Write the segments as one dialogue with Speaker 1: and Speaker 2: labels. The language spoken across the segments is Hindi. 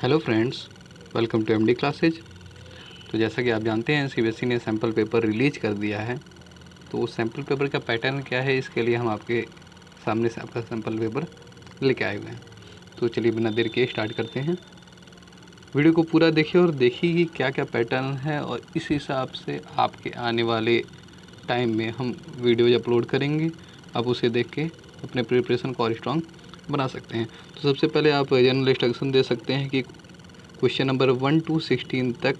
Speaker 1: Hello friends, welcome to MD classes. तो जैसा कि आप जानते हैं सीबीएसई ने सैम्पल पेपर रिलीज कर दिया है। तो उस सैम्पल पेपर का पैटर्न क्या है, इसके लिए हम आपके सामने से आपका सैम्पल पेपर लेके आए हुए हैं। तो चलिए बिना देर के स्टार्ट करते हैं। वीडियो को पूरा देखिए और देखिए कि क्या क्या पैटर्न है, और इस हिसाब से आपके आने वाले टाइम में हम वीडियोज अपलोड करेंगे। आप उसे देख के अपने प्रिपरेशन को और स्ट्रॉन्ग बना सकते हैं। तो सबसे पहले आप जनरल इंस्ट्रक्शन दे सकते हैं कि क्वेश्चन नंबर 1 to 16 तक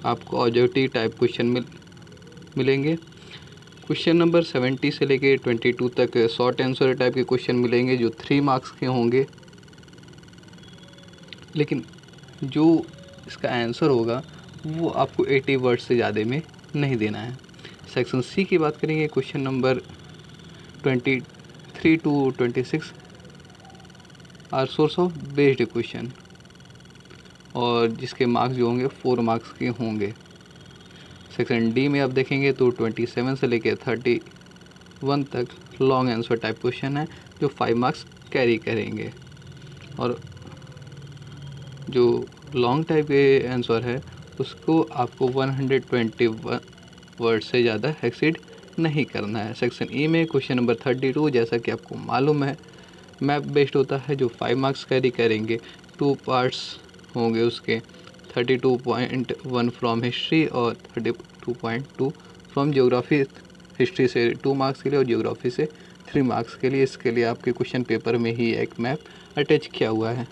Speaker 1: आपको ऑब्जेक्टिव टाइप क्वेश्चन मिलेंगे। क्वेश्चन नंबर 70 से लेके 22 तक शॉर्ट आंसर टाइप के क्वेश्चन मिलेंगे जो 3 मार्क्स के होंगे, लेकिन जो इसका आंसर होगा वो आपको 80 वर्ड से ज़्यादा में नहीं देना है। सेक्शन सी की बात करेंगे, question number 23 to 26 are source of based question, और जिसके मार्क्स जो होंगे 4 मार्क्स के होंगे। सेक्शन डी में आप देखेंगे तो 27 से लेकर 31 तक लॉन्ग आंसर टाइप क्वेश्चन है जो 5 मार्क्स कैरी करेंगे, और जो लॉन्ग टाइप के आंसर है उसको आपको 120 वर्ड से ज़्यादा एक्सीड नहीं करना है। सेक्शन ई में क्वेश्चन नंबर 32, जैसा कि आपको मालूम है मैप बेस्ड होता है जो 5 मार्क्स कैरी करेंगे। 2 पार्ट्स होंगे उसके, 32.1 फ्रॉम हिस्ट्री और 32.2 फ्रॉम ज्योग्राफी। हिस्ट्री से 2 मार्क्स के लिए और ज्योग्राफी से 3 मार्क्स के लिए। इसके लिए आपके क्वेश्चन पेपर में ही एक मैप अटैच किया हुआ है।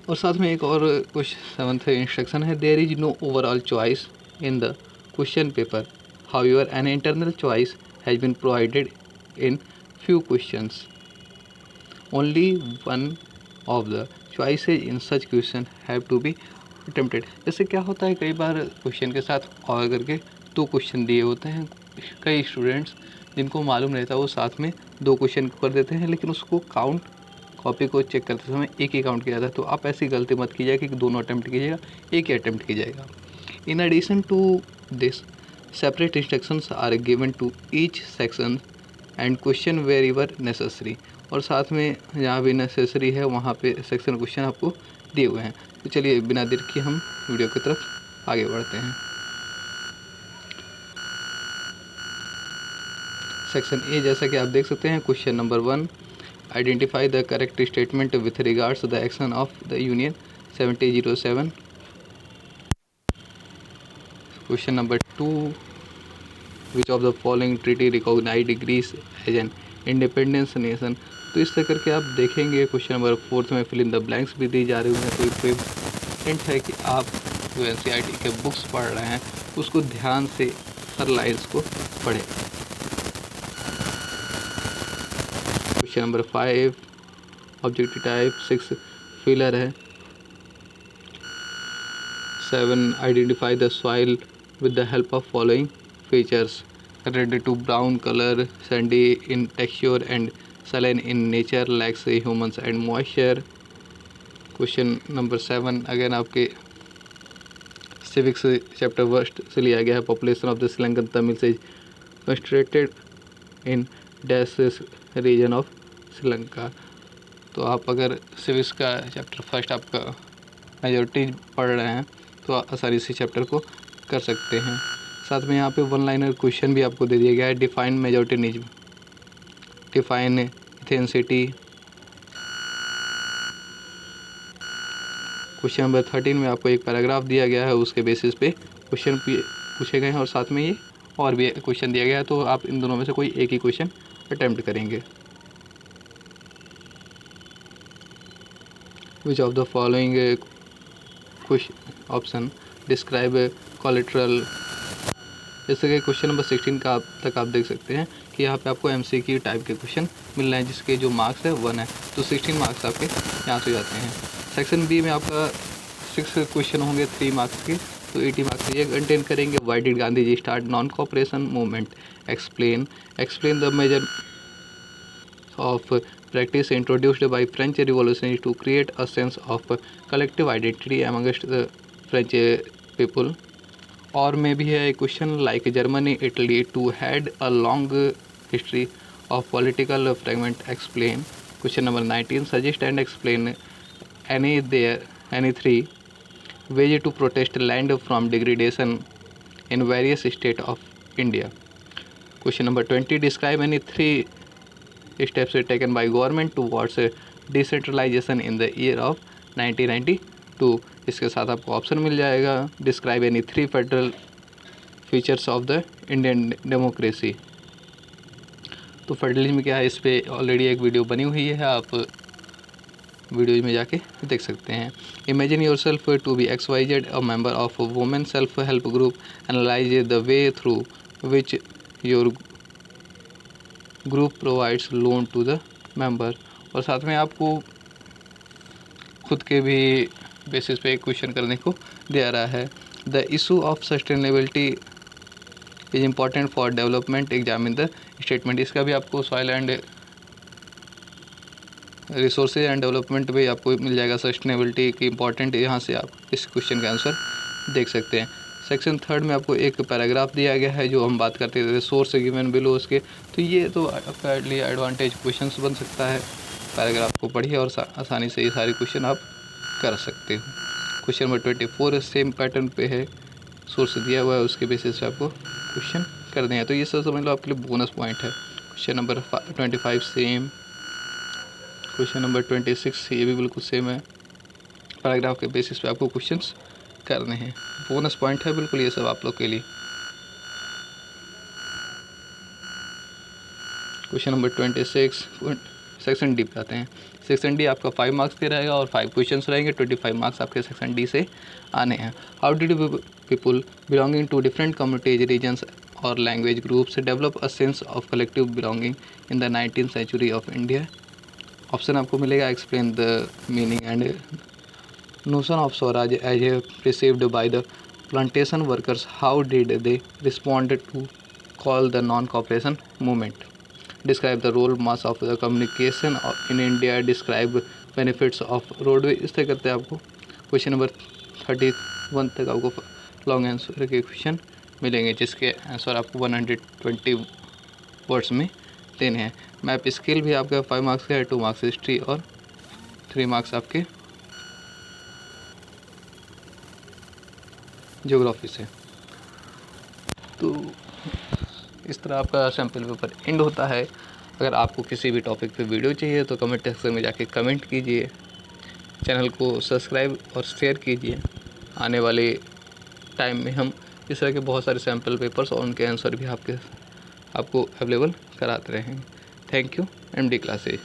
Speaker 1: और साथ में एक और कुछ 7th इंस्ट्रक्शन है, there is no overall choice in the question paper, however an internal choice has been provided in few questions. Only one of the choices in such question have to be attempted. जैसे क्या होता है, कई बार क्वेश्चन के साथ और करके 2 क्वेश्चन दिए होते हैं। कई स्टूडेंट्स जिनको मालूम रहता है वो साथ में 2 क्वेश्चन कर देते हैं, लेकिन उसको काउंट कॉपी को चेक करते समय एक ही काउंट किया जाता है। तो आप ऐसी गलती मत कीजिएगा कि दोनों अटैम्प्ट कीजिएगा, एक ही अटैम्प्ट कीजिएगा। In addition to this, separate instructions are given to each section and question wherever necessary, और साथ में जहाँ भी नेसेसरी है वहाँ पे सेक्शन क्वेश्चन आपको दिए हुए हैं। तो चलिए बिना देर के हम वीडियो की तरफ आगे बढ़ते हैं। सेक्शन ए, जैसा कि आप देख सकते हैं, question number 1, identify the correct statement with regards the action of the union 7007। Question number 2, which of the following treaty recognised Greece as an independence nation. तो इस तरह करके आप देखेंगे। क्वेश्चन नंबर 4 में फिल इन द ब्लैंक्स भी दी जा रही हैं। तो इम्पोर्टेंट है कि आप जो एनसीईआरटी के बुक्स पढ़ रहे हैं उसको ध्यान से हर लाइन्स को पढ़ें। Question number 5, objective type 6 filler है। 7, identify the soil with the help of following features: red to brown color, sandy in texture and saline in nature, lacks humans and moisture. Question number 7 again आपके सिविक्स चैप्टर फर्स्ट से लिया गया है। Population of the Sri Lankan Tamil is concentrated in dash region of Sri Lanka. तो आप अगर सिविक्स का चैप्टर फर्स्ट आपका मेजॉरिटी पढ़ रहे हैं तो आसानी से चैप्टर को कर सकते हैं। साथ में यहाँ पे 1 लाइनर क्वेश्चन भी आपको दे दिया गया है। Define majoritarianism, define ethnicity. Question number 13 में आपको एक पैराग्राफ दिया गया है, उसके बेसिस पे क्वेश्चन पूछे गए हैं, और साथ में ये और भी क्वेश्चन दिया गया है। तो आप इन दोनों में से कोई एक ही क्वेश्चन अटेम्प्ट करेंगे। विच of the following option describe collateral. जैसे कि क्वेश्चन नंबर 16 का तक आप देख सकते हैं कि यहाँ पे आपको एमसीक्यू टाइप के क्वेश्चन मिल रहे हैं, जिसके जो मार्क्स है 1 है। तो 16 मार्क्स आपके यहाँ से जाते हैं। सेक्शन बी में आपका 6 क्वेश्चन होंगे 3 मार्क्स के, तो 80 मार्क्स ये कंटेन करेंगे। Why did Gandhi ji start non cooperation movement, explain the major of practice introduced by French revolution to create a sense of collective identity amongst the French people. और में भी है question like Germany Italy too had a long history of political fragment, explain. Question number 19, suggest and explain any three ways to protest land from degradation in various states of India. Question number 20. Describe any three steps taken by government towards decentralization in the year of 1992. इसके साथ आपको ऑप्शन मिल जाएगा. Describe any three federal features of the Indian democracy. तो फेडरलिज्म क्या है, इस पर ऑलरेडी एक वीडियो बनी हुई है, आप वीडियो में जाके देख सकते हैं. Imagine your self to be XYZ, a member of women self help group. Analyse the way through which your group provides loan to the member. और साथ में आपको खुद के भी बेसिस पे एक क्वेश्चन करने को दे रहा है. The issue of sustainability is important for development, examine the statement. इसका भी आपको soil and resources and development भी आपको मिल जाएगा. सस्टेनेबिलिटी की इंपॉर्टेंट, यहाँ से आप इस क्वेश्चन का आंसर देख सकते हैं. सेक्शन 3 में आपको एक पैराग्राफ दिया गया है जो हम बात करते थे सोर्स गिवन बिलो उसके. तो ये तो आपका एडवांटेज क्वेश्चंस बन सकता है. पैराग्राफ को पढ़िए और आसानी से ये सारे क्वेश्चन आप कर सकते हो. क्वेश्चन नंबर 24 सेम पैटर्न पे है, सोर्स दिया हुआ है, उसके बेसिस पे आपको क्वेश्चन करने हैं. तो ये सब समझ लो आपके लिए बोनस पॉइंट है. Question number 25 same. Question number 26 ये भी बिल्कुल सेम है. पैराग्राफ के बेसिस पे आपको क्वेश्चंस करने हैं. बोनस पॉइंट है बिल्कुल ये सब आप लोग के लिए. क्वेश्चन नंबर 26 सेक्शन डी पे आते हैं. सेक्शन डी आपका 5 मार्क्स के रहेगा और 5 क्वेश्चंस रहेंगे. 25 मार्क्स आपके सेक्शन डी से आने हैं. How did people belonging to different communities, regions और language groups develop a sense of collective belonging in the 19th century of India. Option आपको मिलेगा. Explain the meaning and notion of Swaraj as perceived by the plantation workers. How did they respond to call the non-cooperation movement? Describe the role mass of the communication in India. Describe benefits of roadway. इस तरह करते हैं आपको. क्वेश्चन नंबर 31 तक आपको लॉन्ग आंसर के क्वेश्चन मिलेंगे जिसके आंसर आपको 120 वर्ड्स में देने हैं. मैप स्किल भी आपका 5 मार्क्स का है. 2 मार्क्स हिस्ट्री और 3 मार्क्स आपके ज्योग्राफी से. तो इस तरह आपका सैम्पल पेपर एंड होता है. अगर आपको किसी भी टॉपिक पे वीडियो चाहिए तो कमेंट सेक्शन में जाके कमेंट कीजिए. चैनल को सब्सक्राइब और शेयर कीजिए. आने वाले टाइम में हम इस तरह के बहुत सारे सैम्पल पेपर्स और उनके आंसर भी आपको अवेलेबल कराते रहेंगे. Thank you. MD classes.